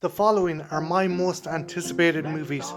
The following are my most anticipated movies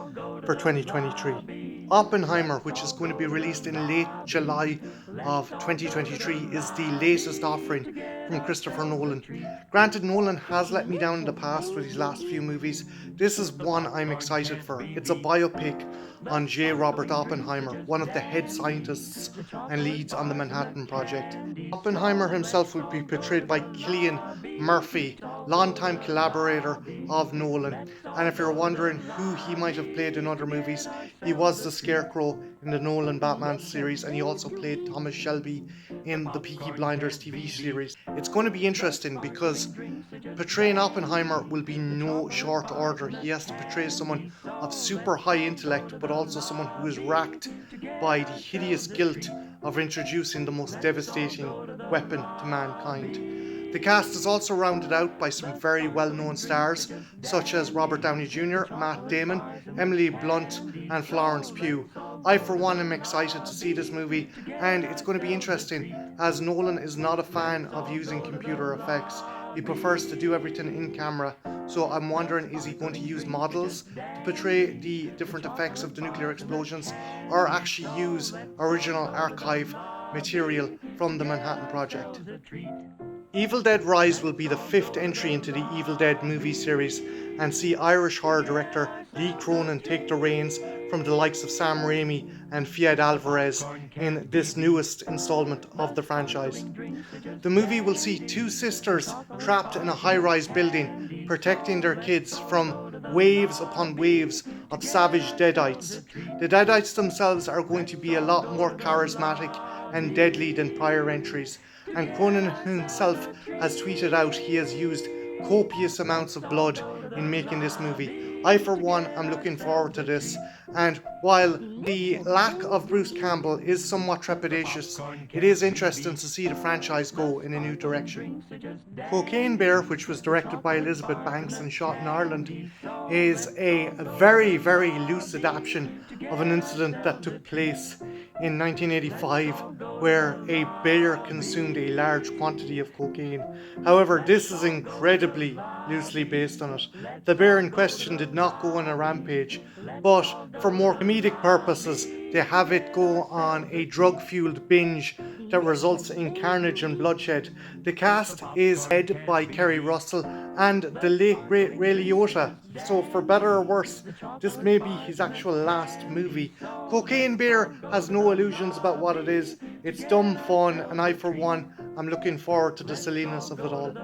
for 2023. Oppenheimer, which is going to be released in late July of 2023, is the latest offering from Christopher Nolan. Granted, Nolan has let me down in the past with his last few movies. This is one I'm excited for. It's a biopic on J. Robert Oppenheimer, one of the head scientists and leads on the Manhattan Project. Oppenheimer himself will be portrayed by Cillian Murphy, longtime collaborator of Nolan. And if you're wondering who he might have played in other movies, he was the Scarecrow in the Nolan Batman series, and he also played Thomas Shelby in the Peaky Blinders TV series. It's going to be interesting because portraying Oppenheimer will be no short order. He has to portray someone of super high intellect, but also someone who is racked by the hideous guilt of introducing the most devastating weapon to mankind. The cast is also rounded out by some very well-known stars, such as Robert Downey Jr., Matt Damon, Emily Blunt, and Florence Pugh. I, for one, am excited to see this movie, and it's going to be interesting as Nolan is not a fan of using computer effects. He prefers to do everything in camera. So I'm wondering, is he going to use models to portray the different effects of the nuclear explosions, or actually use original archive material from the Manhattan Project? Evil Dead Rise will be the fifth entry into the Evil Dead movie series and see Irish horror director Lee Cronin take the reins from the likes of Sam Raimi and Fede Alvarez in this newest installment of the franchise. The movie will see two sisters trapped in a high-rise building, protecting their kids from waves upon waves of savage Deadites. The Deadites themselves are going to be a lot more charismatic and deadly than prior entries, and Cronin himself has tweeted out he has used copious amounts of blood in making this movie. I, for one, am looking forward to this, and while the lack of Bruce Campbell is somewhat trepidatious, it is interesting to see the franchise go in a new direction. Cocaine Bear, which was directed by Elizabeth Banks and shot in Ireland, is a very, very loose adaptation of an incident that took place in 1985 where a bear consumed a large quantity of cocaine. However, this is incredibly loosely based on it. The bear in question did not go on a rampage, but for more comedic purposes, they have it go on a drug-fueled binge that results in carnage and bloodshed. The cast is led by Kerry Russell and the late great Ray Liotta, so for better or worse, this may be his actual last movie. Cocaine Bear has no illusions about what it is. It's dumb fun, and I, for one, am looking forward to the silliness of it all.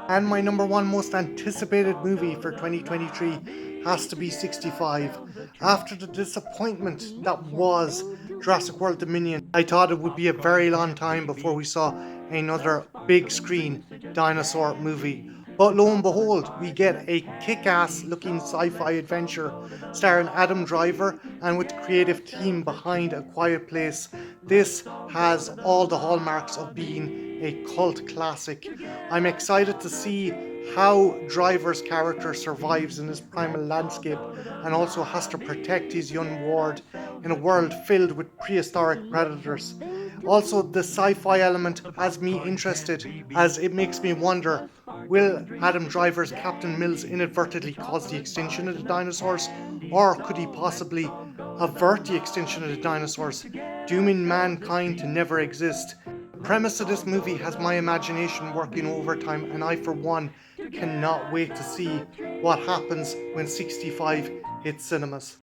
And my number one most anticipated movie for 2023 has to be 65. After the disappointment that was Jurassic World Dominion, I thought it would be a very long time before we saw another big screen dinosaur movie. But lo and behold, we get a kick-ass looking sci-fi adventure starring Adam Driver and with the creative team behind A Quiet Place. This has all the hallmarks of being a cult classic. I'm excited to see how Driver's character survives in this primal landscape and also has to protect his young ward in a world filled with prehistoric predators. Also, the sci-fi element has me interested as it makes me wonder, will Adam Driver's Captain Mills inadvertently cause the extinction of the dinosaurs, or could he possibly avert the extinction of the dinosaurs, dooming mankind to never exist? The premise of this movie has my imagination working overtime, and I, for one, cannot wait to see what happens when 65 hits cinemas.